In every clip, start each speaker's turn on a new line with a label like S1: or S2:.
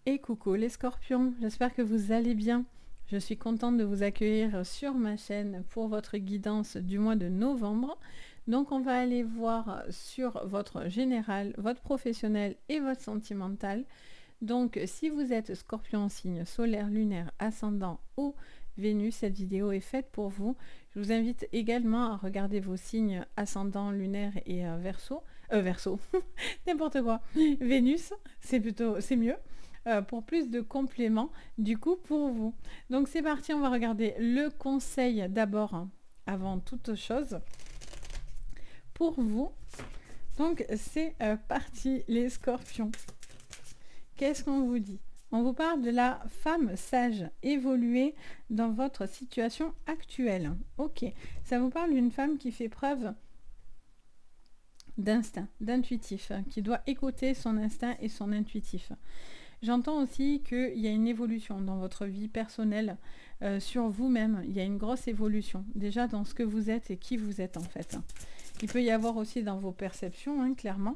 S1: Et coucou les scorpions, j'espère que vous allez bien. Je suis contente de vous accueillir sur ma chaîne pour votre guidance du mois de novembre. Donc on va aller voir sur votre général, votre professionnel et votre sentimental. Donc si vous êtes scorpion en signe solaire, lunaire, ascendant ou Vénus, cette vidéo est faite pour vous. Je vous invite également à regarder vos signes ascendant, lunaire et verseau, n'importe quoi. Vénus, c'est mieux. Pour plus de compléments du coup pour vous. Donc c'est parti, on va regarder le conseil d'abord, hein, avant toute chose, pour vous. Donc c'est parti les scorpions. Qu'est-ce qu'on vous dit? On vous parle de la femme sage, évoluer dans votre situation actuelle. Ok, ça vous parle d'une femme qui fait preuve d'instinct, d'intuitif, qui doit écouter son instinct et son intuitif. J'entends aussi qu'il y a une évolution dans votre vie personnelle, sur vous-même. Il y a une grosse évolution, déjà dans ce que vous êtes et qui vous êtes en fait. Il peut y avoir aussi dans vos perceptions, hein, clairement.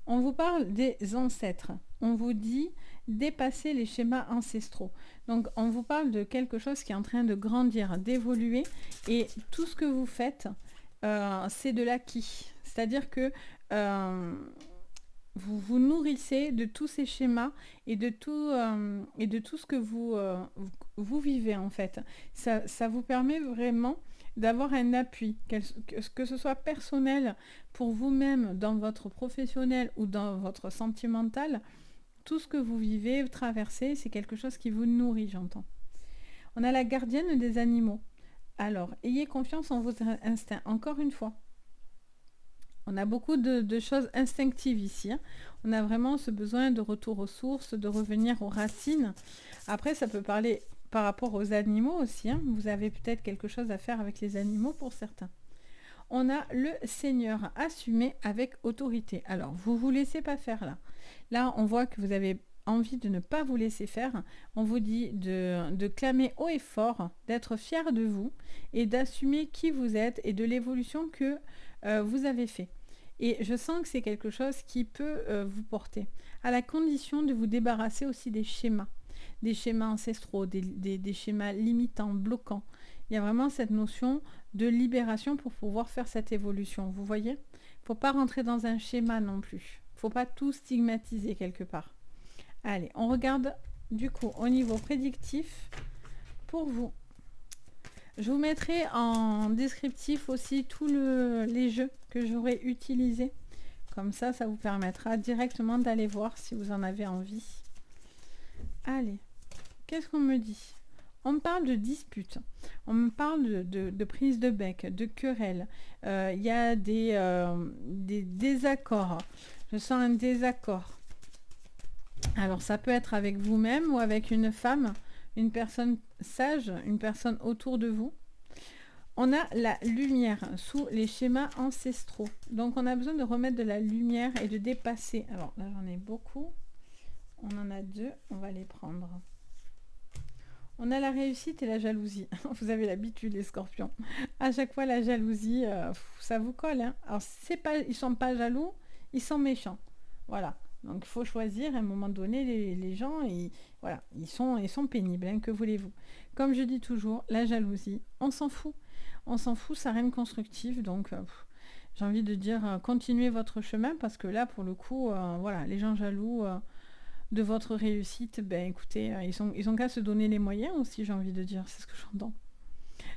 S1: On vous parle des ancêtres. On vous dit dépasser les schémas ancestraux. Donc on vous parle de quelque chose qui est en train de grandir, d'évoluer. Et tout ce que vous faites, c'est de l'acquis. C'est-à-dire que... vous vous nourrissez de tous ces schémas et de tout ce que vous vivez en fait. Ça vous permet vraiment d'avoir un appui, que ce soit personnel pour vous-même, dans votre professionnel ou dans votre sentimental. Tout ce que vous vivez, vous traversez, c'est quelque chose qui vous nourrit, j'entends. On a la gardienne des animaux. Alors, ayez confiance en vos instincts, encore une fois. On a beaucoup de choses instinctives ici. Hein. On a vraiment ce besoin de retour aux sources, de revenir aux racines. Après, ça peut parler par rapport aux animaux aussi. Hein. Vous avez peut-être quelque chose à faire avec les animaux pour certains. On a le Seigneur, assumé avec autorité. Alors, vous ne vous laissez pas faire là. Là, on voit que vous avez envie de ne pas vous laisser faire. On vous dit de clamer haut et fort, d'être fier de vous et d'assumer qui vous êtes et de l'évolution que vous avez fait. Et je sens que c'est quelque chose qui peut vous porter, à la condition de vous débarrasser aussi des schémas ancestraux, des schémas limitants, bloquants. Il y a vraiment cette notion de libération pour pouvoir faire cette évolution. Vous voyez ? Il ne faut pas rentrer dans un schéma non plus. Il ne faut pas tout stigmatiser quelque part. Allez, on regarde du coup au niveau prédictif pour vous. Je vous mettrai en descriptif aussi tous les jeux que j'aurai utilisés. Comme ça, ça vous permettra directement d'aller voir si vous en avez envie. Allez, qu'est-ce qu'on me dit? On me parle de disputes, on me parle de prise de bec, de querelles. Il y a des désaccords. Je sens un désaccord. Alors, ça peut être avec vous-même ou avec une femme, une personne sage, une personne autour de vous. On a la lumière sous les schémas ancestraux. Donc on a besoin de remettre de la lumière et de dépasser. Alors là j'en ai beaucoup. On en a deux, on va les prendre. On a la réussite et la jalousie. Vous avez l'habitude les scorpions. À chaque fois la jalousie, ça vous colle. Hein. Alors ils sont pas jaloux, ils sont méchants. Voilà. Donc il faut choisir à un moment donné les gens, voilà, ils sont pénibles, hein, que voulez-vous. Comme je dis toujours, la jalousie, on s'en fout. On s'en fout, ça rien de constructif, donc j'ai envie de dire continuez votre chemin parce que là pour le coup, voilà, les gens jaloux de votre réussite, ben écoutez, ils ont qu'à se donner les moyens aussi, j'ai envie de dire, c'est ce que j'entends.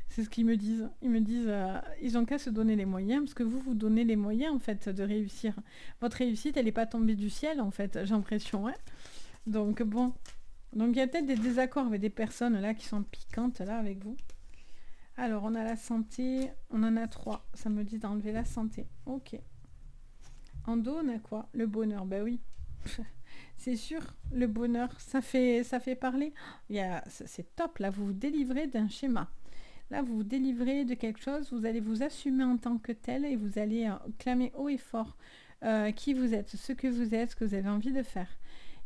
S1: C'est ce qu'ils me disent. Ils me disent, ils ont qu'à se donner les moyens, parce que vous donnez les moyens, en fait, de réussir. Votre réussite, elle n'est pas tombée du ciel, en fait, j'ai l'impression. Hein. Donc, bon. Donc, il y a peut-être des désaccords avec des personnes, là, qui sont piquantes, là, avec vous. Alors, on a la santé. On en a 3. Ça me dit d'enlever la santé. Ok. En dos, on a quoi? Le bonheur. Ben oui. C'est sûr, le bonheur, ça fait parler. C'est top, là, vous vous délivrez d'un schéma. Là, vous vous délivrez de quelque chose, vous allez vous assumer en tant que tel et vous allez clamer haut et fort qui vous êtes, ce que vous êtes, ce que vous avez envie de faire.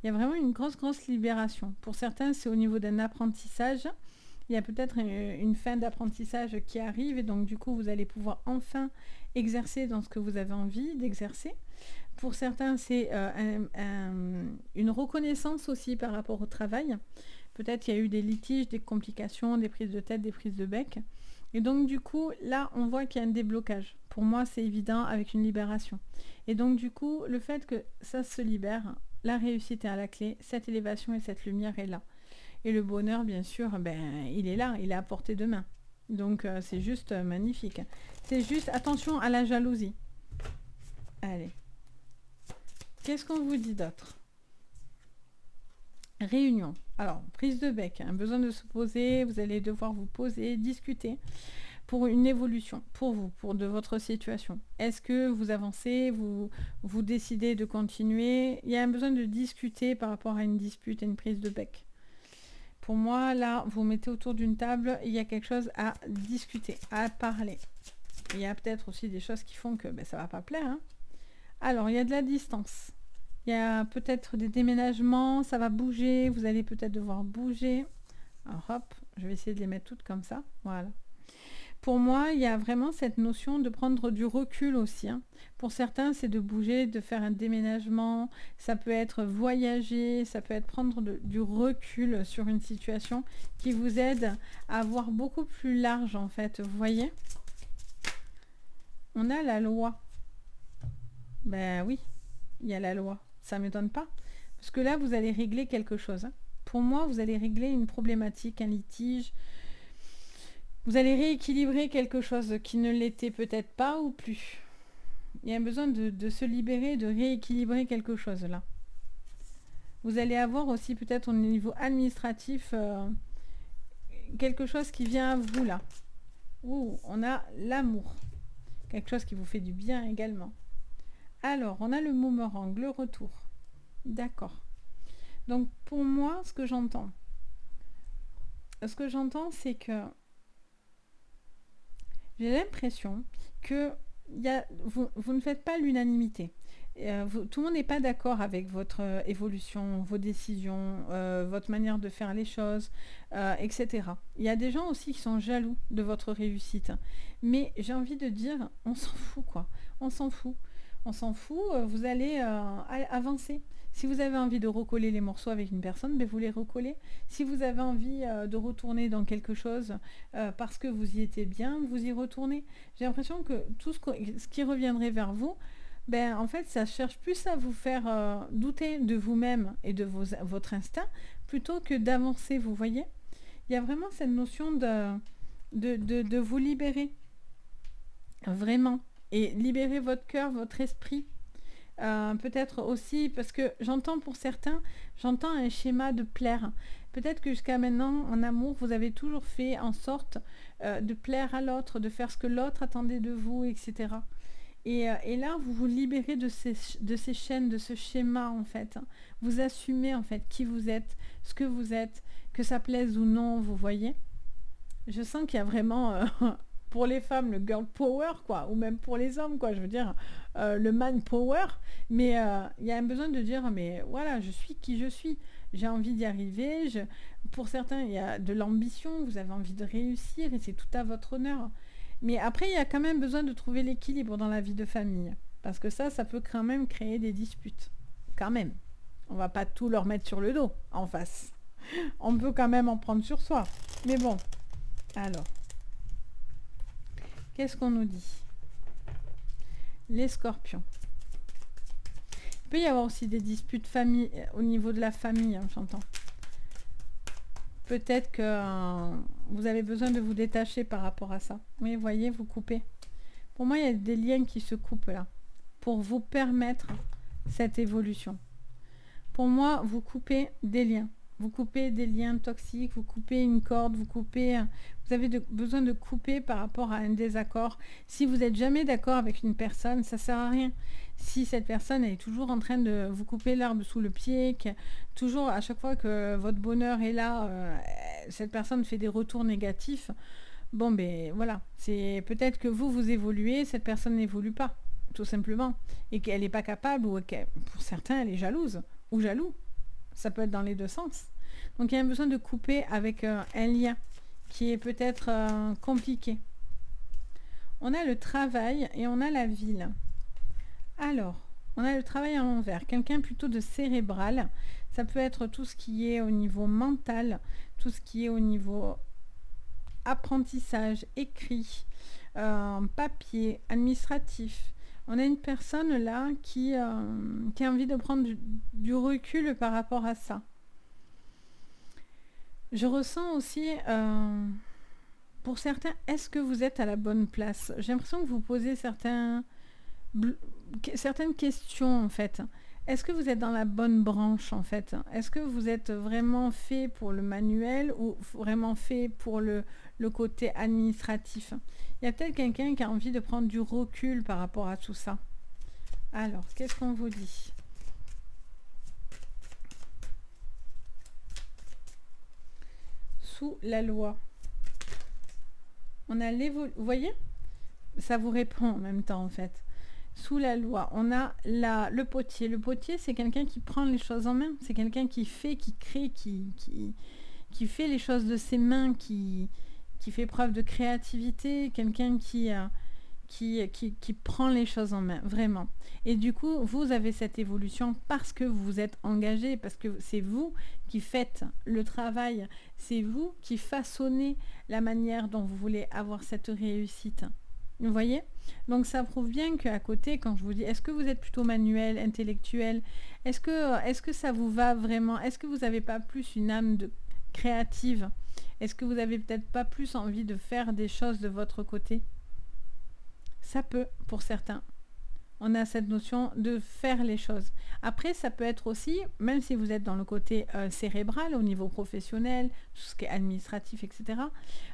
S1: Il y a vraiment une grosse libération. Pour certains, c'est au niveau d'un apprentissage. Il y a peut-être une fin d'apprentissage qui arrive et donc du coup, vous allez pouvoir enfin exercer dans ce que vous avez envie d'exercer. Pour certains, c'est une reconnaissance aussi par rapport au travail. Peut-être qu'il y a eu des litiges, des complications, des prises de tête, des prises de bec. Et donc du coup, là, on voit qu'il y a un déblocage. Pour moi, c'est évident avec une libération. Et donc du coup, le fait que ça se libère, la réussite est à la clé, cette élévation et cette lumière est là. Et le bonheur, bien sûr, ben, il est là, il est à portée de main. Donc c'est juste magnifique. C'est juste attention à la jalousie. Allez. Qu'est-ce qu'on vous dit d'autre? Réunion. Alors, prise de bec, hein, besoin de se poser, vous allez devoir vous poser, discuter pour une évolution, pour vous, pour de votre situation. Est-ce que vous avancez, vous décidez de continuer? Il y a un besoin de discuter par rapport à une dispute et une prise de bec. Pour moi, là, vous mettez autour d'une table, il y a quelque chose à discuter, à parler. Il y a peut-être aussi des choses qui font que ben, ça ne va pas plaire. Hein. Alors, il y a de la distance. Il y a peut-être des déménagements, ça va bouger, vous allez peut-être devoir bouger. Alors hop, je vais essayer de les mettre toutes comme ça. Voilà. Pour moi, il y a vraiment cette notion de prendre du recul aussi. Hein. Pour certains, c'est de bouger, de faire un déménagement. Ça peut être voyager, ça peut être prendre du recul sur une situation qui vous aide à voir beaucoup plus large en fait. Vous voyez? On a la loi. Ben oui, il y a la loi. Ça ne m'étonne pas. Parce que là, vous allez régler quelque chose. Hein. Pour moi, vous allez régler une problématique, un litige. Vous allez rééquilibrer quelque chose qui ne l'était peut-être pas ou plus. Il y a un besoin de se libérer, de rééquilibrer quelque chose là. Vous allez avoir aussi peut-être au niveau administratif quelque chose qui vient à vous là. Ouh, on a l'amour. Quelque chose qui vous fait du bien également. Alors, on a le boomerang, le retour. D'accord. Donc, pour moi, ce que j'entends, c'est que j'ai l'impression que vous ne faites pas l'unanimité. Tout le monde n'est pas d'accord avec votre évolution, vos décisions, votre manière de faire les choses, etc. Il y a des gens aussi qui sont jaloux de votre réussite. Mais j'ai envie de dire, on s'en fout quoi. On s'en fout. On s'en fout, vous allez avancer. Si vous avez envie de recoller les morceaux avec une personne, ben vous les recollez. Si vous avez envie de retourner dans quelque chose parce que vous y étiez bien, vous y retournez. J'ai l'impression que tout ce qui reviendrait vers vous, ben, en fait, ça cherche plus à vous faire douter de vous-même et de votre instinct plutôt que d'avancer, vous voyez. Il y a vraiment cette notion de vous libérer. Vraiment. Et libérer votre cœur, votre esprit. Peut-être aussi, parce que j'entends pour certains, j'entends un schéma de plaire. Peut-être que jusqu'à maintenant, en amour, vous avez toujours fait en sorte de plaire à l'autre, de faire ce que l'autre attendait de vous, etc. Et là, vous vous libérez de ces chaînes, de ce schéma, en fait. Vous assumez, en fait, qui vous êtes, ce que vous êtes, que ça plaise ou non, vous voyez. Je sens qu'il y a vraiment... pour les femmes, le girl power, quoi, ou même pour les hommes, quoi, je veux dire, le man power, mais il y a un besoin de dire, mais voilà, je suis qui je suis, j'ai envie d'y arriver, pour certains, il y a de l'ambition, vous avez envie de réussir, et c'est tout à votre honneur. Mais après, il y a quand même besoin de trouver l'équilibre dans la vie de famille, parce que ça peut quand même créer des disputes, quand même. On va pas tout leur mettre sur le dos, en face. On peut quand même en prendre sur soi. Mais bon, alors... Qu'est-ce qu'on nous dit? Les scorpions. Il peut y avoir aussi des disputes au niveau de la famille, hein, j'entends. Peut-être que vous avez besoin de vous détacher par rapport à ça. Oui, vous voyez, vous coupez. Pour moi, il y a des liens qui se coupent là, pour vous permettre cette évolution. Pour moi, vous coupez des liens. Vous coupez des liens toxiques, vous coupez une corde, vous avez besoin de couper par rapport à un désaccord. Si vous n'êtes jamais d'accord avec une personne, ça ne sert à rien. Si cette personne est toujours en train de vous couper l'herbe sous le pied, toujours à chaque fois que votre bonheur est là, cette personne fait des retours négatifs, bon ben voilà, c'est peut-être que vous évoluez, cette personne n'évolue pas, tout simplement, et qu'elle n'est pas capable, ou pour certains elle est jalouse, ou jaloux. Ça peut être dans les deux sens. Donc il y a un besoin de couper avec un lien qui est peut-être compliqué. On a le travail et on a la ville. Alors, On a le travail à l'envers, quelqu'un plutôt de cérébral. Ça peut être tout ce qui est au niveau mental, tout ce qui est au niveau apprentissage, écrit, papier, administratif. On a une personne là qui a envie de prendre du recul par rapport à ça. Je ressens aussi, pour certains, est-ce que vous êtes à la bonne place? J'ai l'impression que vous posez certaines questions en fait. Est-ce que vous êtes dans la bonne branche en fait? Est-ce que vous êtes vraiment fait pour le manuel ou vraiment fait pour le côté administratif? Il y a peut-être quelqu'un qui a envie de prendre du recul par rapport à tout ça. Alors, qu'est-ce qu'on vous dit? Sous la loi. On a l'évolution. Vous voyez? Ça vous répond en même temps en fait. Sous la loi, on a le potier. Le potier, c'est quelqu'un qui prend les choses en main. C'est quelqu'un qui fait, qui crée, qui fait les choses de ses mains, qui fait preuve de créativité, quelqu'un qui prend les choses en main, vraiment. Et du coup, vous avez cette évolution parce que vous vous êtes engagé, parce que c'est vous qui faites le travail, c'est vous qui façonnez la manière dont vous voulez avoir cette réussite. Vous voyez? Donc ça prouve bien qu'à côté, quand je vous dis, est-ce que vous êtes plutôt manuel, intellectuel? Est-ce que ça vous va vraiment? Est-ce que vous n'avez pas plus une âme créative? Est-ce que vous n'avez peut-être pas plus envie de faire des choses de votre côté? Ça peut, pour certains. On a cette notion de faire les choses. Après, ça peut être aussi, même si vous êtes dans le côté cérébral, au niveau professionnel, tout ce qui est administratif, etc.,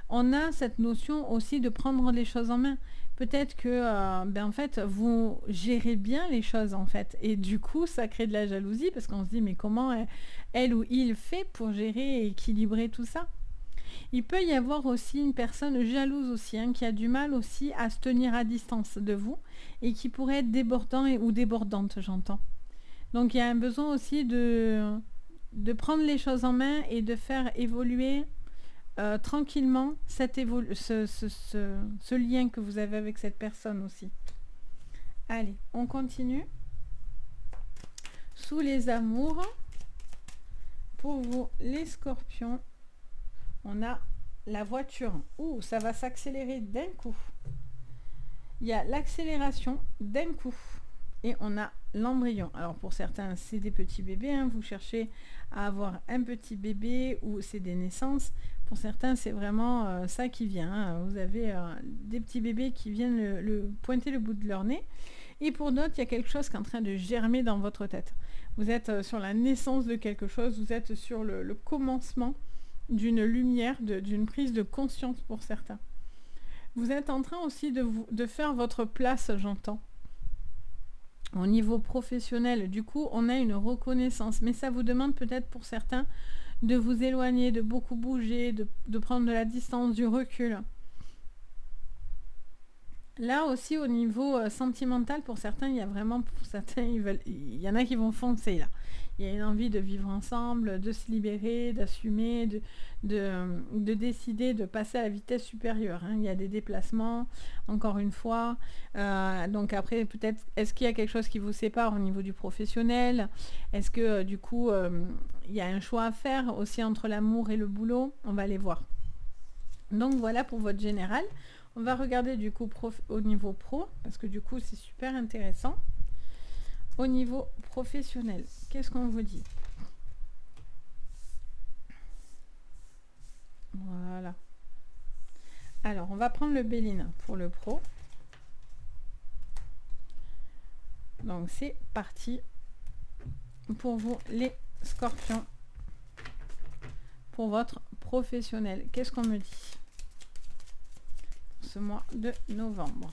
S1: on a cette notion aussi de prendre les choses en main. Peut-être que, en fait, vous gérez bien les choses, en fait. Et du coup, ça crée de la jalousie, parce qu'on se dit, mais comment elle ou il fait pour gérer et équilibrer tout ça? Il peut y avoir aussi une personne jalouse aussi, hein, qui a du mal aussi à se tenir à distance de vous et qui pourrait être débordant ou débordante, j'entends. Donc il y a un besoin aussi de prendre les choses en main et de faire évoluer tranquillement ce lien que vous avez avec cette personne aussi. Allez, on continue. Sous les amours, pour vous les scorpions, on a la voiture. Ouh, ça va s'accélérer d'un coup. Il y a l'accélération d'un coup. Et on a l'embryon. Alors pour certains, c'est des petits bébés. Hein. Vous cherchez à avoir un petit bébé ou c'est des naissances. Pour certains, c'est vraiment ça qui vient. Hein. Vous avez des petits bébés qui viennent pointer le bout de leur nez. Et pour d'autres, il y a quelque chose qui est en train de germer dans votre tête. Vous êtes sur la naissance de quelque chose. Vous êtes sur le commencement d'une lumière, d'une prise de conscience pour certains. Vous êtes en train aussi de faire votre place, j'entends. Au niveau professionnel, du coup, on a une reconnaissance. Mais ça vous demande peut-être pour certains de vous éloigner, de beaucoup bouger, de prendre de la distance, du recul. Là aussi, au niveau sentimental, pour certains, il y a vraiment, pour certains, il y en a qui vont foncer là. Il y a une envie de vivre ensemble, de se libérer, d'assumer, de décider de passer à la vitesse supérieure. Hein. Il y a des déplacements, encore une fois. Donc après, peut-être, est-ce qu'il y a quelque chose qui vous sépare au niveau du professionnel? Est-ce que du coup, il y a un choix à faire aussi entre l'amour et le boulot? On va aller voir. Donc voilà pour votre général. On va regarder du coup au niveau pro, parce que du coup, c'est super intéressant. Au niveau professionnel, qu'est-ce qu'on vous dit? Voilà. Alors, on va prendre le Béline pour le pro. Donc, c'est parti pour vous, les scorpions. Pour votre professionnel, qu'est-ce qu'on me dit pour ce mois de novembre?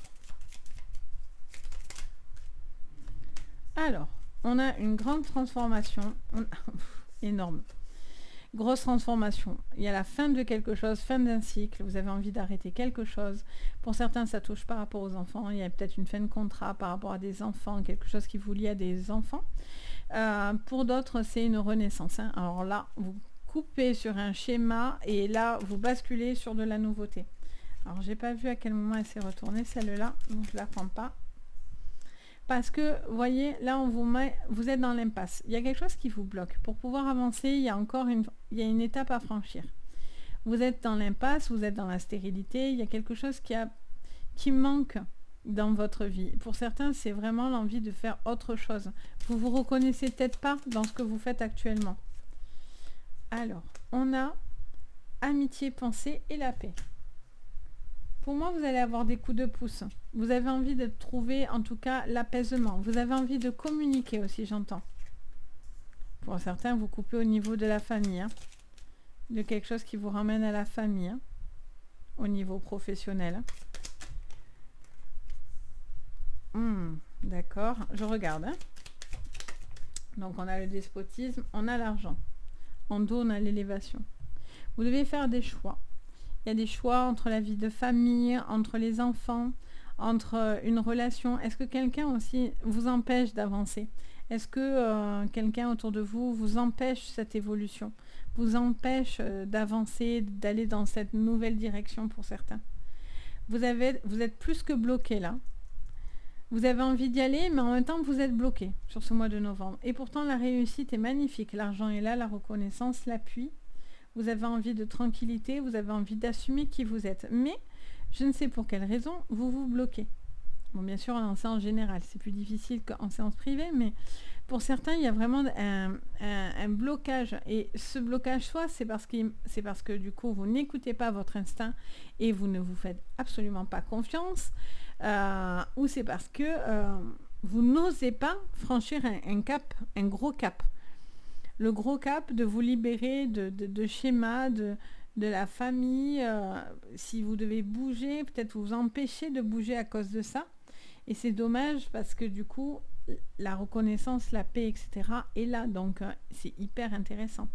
S1: Alors, on a une grande transformation, énorme, grosse transformation. Il y a la fin de quelque chose, fin d'un cycle, vous avez envie d'arrêter quelque chose. Pour certains, ça touche par rapport aux enfants, il y a peut-être une fin de contrat par rapport à des enfants, quelque chose qui vous lie à des enfants. Pour d'autres, c'est une renaissance. Hein. Alors là, vous coupez sur un schéma et là, vous basculez sur de la nouveauté. Alors, j'ai pas vu à quel moment elle s'est retournée, celle-là, donc je la prends pas. Parce que, vous voyez, là, on vous met, vous êtes dans l'impasse. Il y a quelque chose qui vous bloque. Pour pouvoir avancer, il y a encore une étape à franchir. Vous êtes dans l'impasse, vous êtes dans la stérilité, il y a quelque chose qui manque dans votre vie. Pour certains, c'est vraiment l'envie de faire autre chose. Vous vous reconnaissez peut-être pas dans ce que vous faites actuellement. Alors, on a amitié, pensée et la paix. Pour moi, vous allez avoir des coups de pouce. Vous avez envie de trouver, en tout cas, l'apaisement. Vous avez envie de communiquer aussi, j'entends. Pour certains, vous coupez au niveau de la famille. Hein, de quelque chose qui vous ramène à la famille. Hein, au niveau professionnel. D'accord, je regarde. Hein. Donc, on a le despotisme, on a l'argent. En dos, on a l'élévation. Vous devez faire des choix. Il y a des choix entre la vie de famille, entre les enfants, entre une relation. Est-ce que quelqu'un aussi vous empêche d'avancer? Est-ce que quelqu'un autour de vous vous empêche cette évolution? Vous empêche d'avancer, d'aller dans cette nouvelle direction pour certains? Vous êtes plus que bloqué là. Vous avez envie d'y aller, mais en même temps, vous êtes bloqué sur ce mois de novembre. Et pourtant, la réussite est magnifique. L'argent est là, la reconnaissance, l'appui. Vous avez envie de tranquillité, vous avez envie d'assumer qui vous êtes. Mais, je ne sais pour quelle raison, vous vous bloquez. Bon, bien sûr, en séance générale, c'est plus difficile qu'en séance privée, mais pour certains, il y a vraiment un blocage. Et ce blocage, soit c'est parce que du coup, vous n'écoutez pas votre instinct et vous ne vous faites absolument pas confiance, ou c'est parce que vous n'osez pas franchir un cap, un gros cap. Le gros cap de vous libérer de schémas, de la famille. Si vous devez bouger, peut-être vous empêcher de bouger à cause de ça. Et c'est dommage parce que du coup, la reconnaissance, la paix, etc. est là. Donc, c'est hyper intéressant.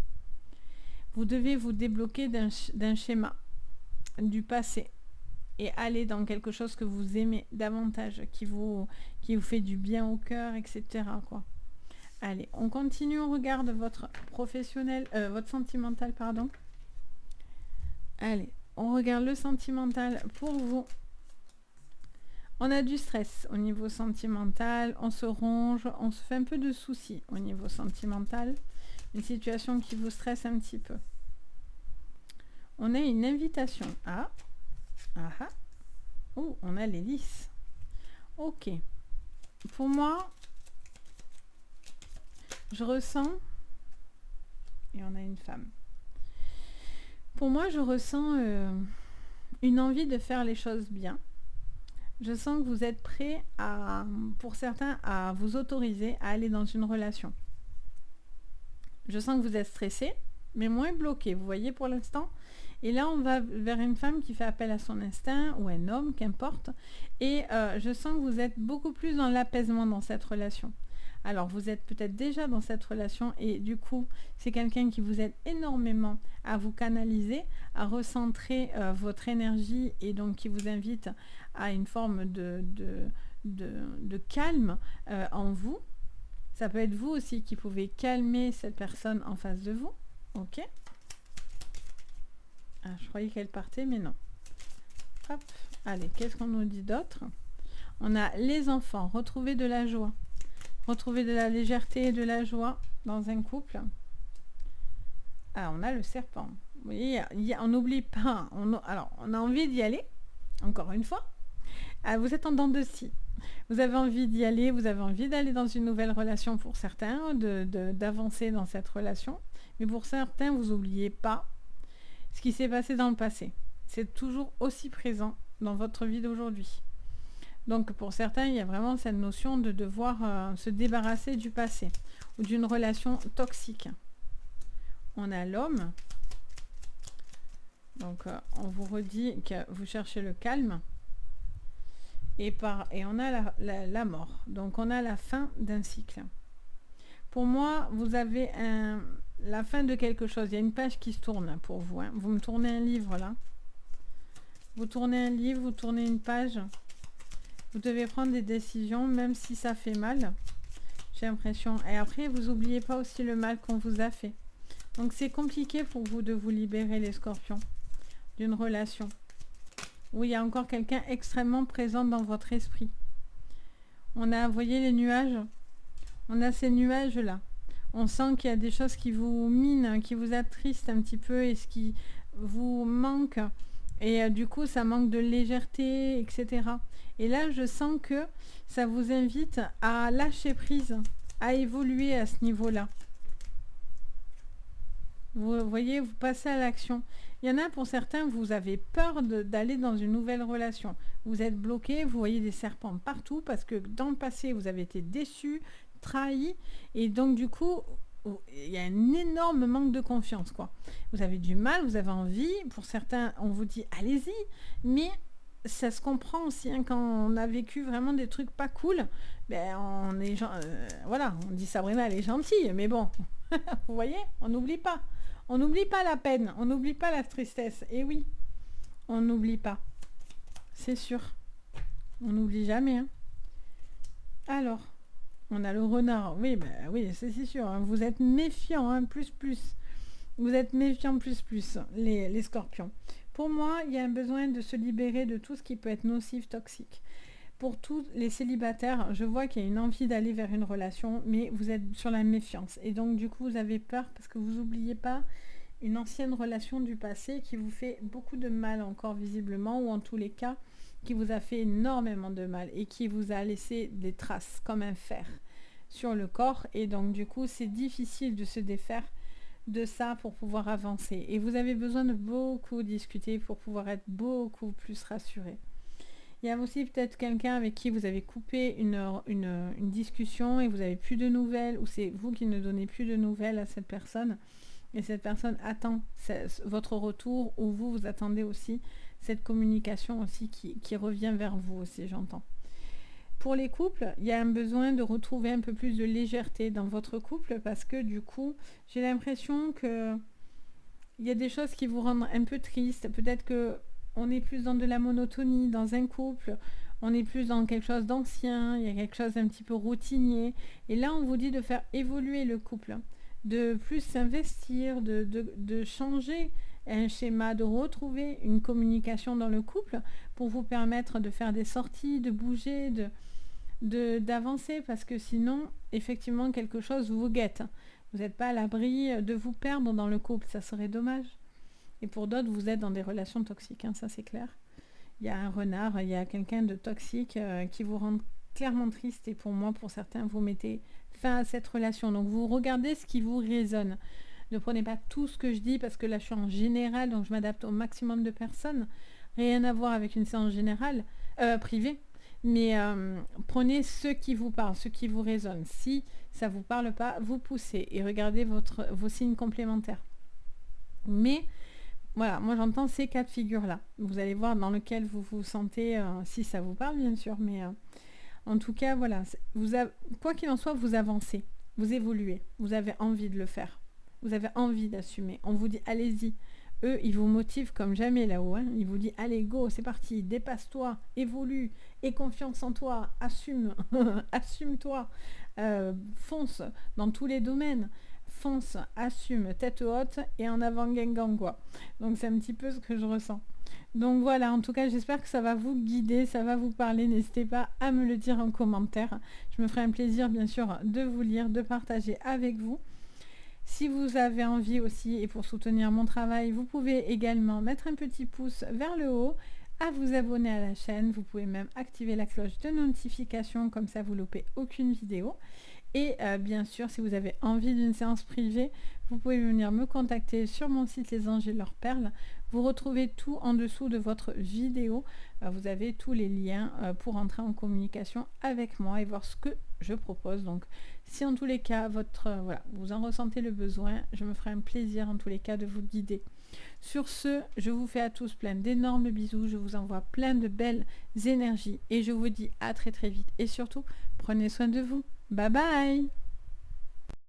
S1: Vous devez vous débloquer d'un schéma, du passé. Et aller dans quelque chose que vous aimez davantage, qui vous fait du bien au cœur, etc. quoi. Allez, on continue, on regarde votre professionnel, votre sentimental, pardon. Allez, on regarde le sentimental pour vous. On a du stress au niveau sentimental, on se ronge, on se fait un peu de soucis au niveau sentimental. Une situation qui vous stresse un petit peu. On a une invitation. Oh, on a l'hélice. Ok. Pour moi, je ressens, et on a une femme. Pour moi, je ressens une envie de faire les choses bien. Je sens que vous êtes prêts pour certains, à vous autoriser à aller dans une relation. Je sens que vous êtes stressé, mais moins bloqué, vous voyez pour l'instant. Et là, on va vers une femme qui fait appel à son instinct, ou un homme, qu'importe. Et je sens que vous êtes beaucoup plus dans l'apaisement dans cette relation. Alors, vous êtes peut-être déjà dans cette relation et du coup, c'est quelqu'un qui vous aide énormément à vous canaliser, à recentrer votre énergie et donc qui vous invite à une forme de calme en vous. Ça peut être vous aussi qui pouvez calmer cette personne en face de vous. Ok. Je croyais qu'elle partait, mais non. Hop. Allez, qu'est-ce qu'on nous dit d'autre? On a les enfants, retrouver de la joie. Retrouver de la légèreté et de la joie dans un couple. On a le serpent. Vous voyez, on n'oublie pas. Alors, on a envie d'y aller, encore une fois. Vous êtes en dents de scie. Vous avez envie d'y aller, vous avez envie d'aller dans une nouvelle relation pour certains, d'avancer dans cette relation. Mais pour certains, vous n'oubliez pas ce qui s'est passé dans le passé. C'est toujours aussi présent dans votre vie d'aujourd'hui. Donc pour certains, il y a vraiment cette notion de devoir se débarrasser du passé ou d'une relation toxique. On a l'homme. Donc on vous redit que vous cherchez le calme. Et on a la mort. Donc on a la fin d'un cycle. Pour moi, vous avez la fin de quelque chose. Il y a une page qui se tourne pour vous. Hein. Vous me tournez un livre là. Vous tournez un livre, vous tournez une page. Vous devez prendre des décisions, même si ça fait mal. J'ai l'impression. Et après, vous n'oubliez pas aussi le mal qu'on vous a fait. Donc c'est compliqué pour vous de vous libérer, les scorpions, d'une relation où il y a encore quelqu'un extrêmement présent dans votre esprit. On a, vous voyez les nuages? On a ces nuages-là. On sent qu'il y a des choses qui vous minent, qui vous attristent un petit peu et ce qui vous manque. Et du coup, ça manque de légèreté, etc. Et là, je sens que ça vous invite à lâcher prise, à évoluer à ce niveau-là. Vous voyez, vous passez à l'action. Il y en a pour certains, vous avez peur d'aller dans une nouvelle relation. Vous êtes bloqué, vous voyez des serpents partout parce que dans le passé, vous avez été déçu, trahi. Et donc, du coup, il y a un énorme manque de confiance, quoi. Vous avez du mal, vous avez envie. Pour certains, on vous dit, allez-y. Mais ça se comprend aussi, hein, quand on a vécu vraiment des trucs pas cool. Ben, on est voilà, on dit Sabrina, elle est gentille. Mais bon, vous voyez, on n'oublie pas. On n'oublie pas la peine, on n'oublie pas la tristesse. Et oui, on n'oublie pas. C'est sûr. On n'oublie jamais, hein. Alors, on a le renard. Oui, bah, oui, c'est sûr, hein. Vous êtes méfiants, hein, plus. Vous êtes méfiants, plus, les scorpions. Pour moi, il y a un besoin de se libérer de tout ce qui peut être nocif, toxique. Pour tous les célibataires, je vois qu'il y a une envie d'aller vers une relation, mais vous êtes sur la méfiance. Et donc, du coup, vous avez peur parce que vous n'oubliez pas une ancienne relation du passé qui vous fait beaucoup de mal encore visiblement, ou en tous les cas, qui vous a fait énormément de mal et qui vous a laissé des traces comme un fer sur le corps. Et donc, du coup, c'est difficile de se défaire de ça pour pouvoir avancer. Et vous avez besoin de beaucoup discuter pour pouvoir être beaucoup plus rassuré. Il y a aussi peut-être quelqu'un avec qui vous avez coupé une discussion et vous n'avez plus de nouvelles, ou c'est vous qui ne donnez plus de nouvelles à cette personne, et cette personne attend votre retour, ou vous attendez aussi cette communication aussi qui revient vers vous aussi, j'entends. Pour les couples, il y a un besoin de retrouver un peu plus de légèreté dans votre couple, parce que du coup, j'ai l'impression que il y a des choses qui vous rendent un peu triste. Peut-être que on est plus dans de la monotonie dans un couple, on est plus dans quelque chose d'ancien, il y a quelque chose d'un petit peu routinier. Et là, on vous dit de faire évoluer le couple, de plus s'investir, de changer un schéma, de retrouver une communication dans le couple pour vous permettre de faire des sorties, de bouger, d'avancer, parce que sinon, effectivement, quelque chose vous guette. Vous n'êtes pas à l'abri de vous perdre dans le couple, ça serait dommage. Et pour d'autres, vous êtes dans des relations toxiques, hein, ça c'est clair. Il y a un renard, il y a quelqu'un de toxique qui vous rend clairement triste. Et pour moi, pour certains, vous mettez fin à cette relation. Donc vous regardez ce qui vous résonne. Ne prenez pas tout ce que je dis, parce que là je suis en général, donc je m'adapte au maximum de personnes. Rien à voir avec une séance générale, privée. Mais prenez ce qui vous parle, ce qui vous résonne. Si ça ne vous parle pas, vous poussez et regardez vos signes complémentaires. Mais voilà, moi j'entends ces cas de figure-là. Vous allez voir dans lequel vous vous sentez, si ça vous parle bien sûr, mais en tout cas, voilà, quoi qu'il en soit, vous avancez, vous évoluez, vous avez envie de le faire, vous avez envie d'assumer. On vous dit, allez-y. Eux, ils vous motivent comme jamais là-haut, hein. Ils vous disent, allez, go, c'est parti, dépasse-toi, évolue, aie confiance en toi, assume, assume-toi, fonce dans tous les domaines. Fonce, assume, tête haute et en avant Gengan, quoi. Donc c'est un petit peu ce que je ressens. Donc voilà, en tout cas j'espère que ça va vous guider, ça va vous parler. N'hésitez pas à me le dire en commentaire. Je me ferai un plaisir bien sûr de vous lire, de partager avec vous. Si vous avez envie aussi, et pour soutenir mon travail, vous pouvez également mettre un petit pouce vers le haut, à vous abonner à la chaîne. Vous pouvez même activer la cloche de notification, comme ça vous ne loupez aucune vidéo. Et bien sûr, si vous avez envie d'une séance privée, vous pouvez venir me contacter sur mon site Les Anges et leurs perles. Vous retrouvez tout en dessous de votre vidéo. Vous avez tous les liens pour entrer en communication avec moi et voir ce que je propose. Donc, si en tous les cas, voilà, vous en ressentez le besoin, je me ferai un plaisir en tous les cas de vous guider. Sur ce, je vous fais à tous plein d'énormes bisous. Je vous envoie plein de belles énergies et je vous dis à très très vite. Et surtout, prenez soin de vous. Bye bye!